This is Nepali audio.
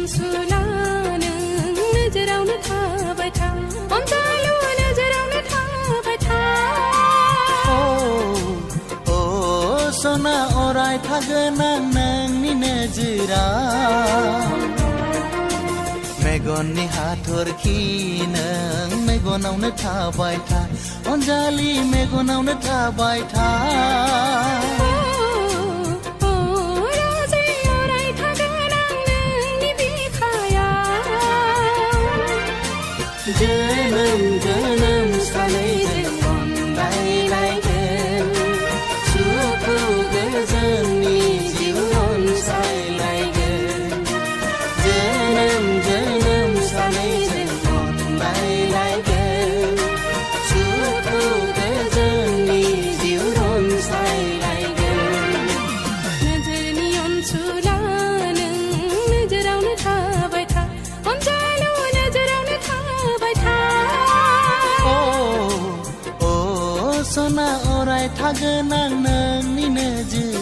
अनसुला नों नोजोरावनो थाबाय था अनजालु नोजोरावनो थाबाय था ओ सना अराय थागोन आं नोंनि नोजोराव मेगननि हाथरखि नों मेगनावनो थाबाय था अनजालि मेगनावनो थाबाय था जोनोम जोनोम सानैजों अनलायलायगोन सुखु गोजोननि जिउ अनसायलायगोन जोनोम जोनोम सानैजों अनलायलायगोन सुखु गोजोननि जिउ अनसायलायगोन नोजोरनि अनसुला नों नोजोरावनो थाबाय था अनजालु नोजोरावनो थाबाय था सना अराय थागोन आं नोंनि नोजोर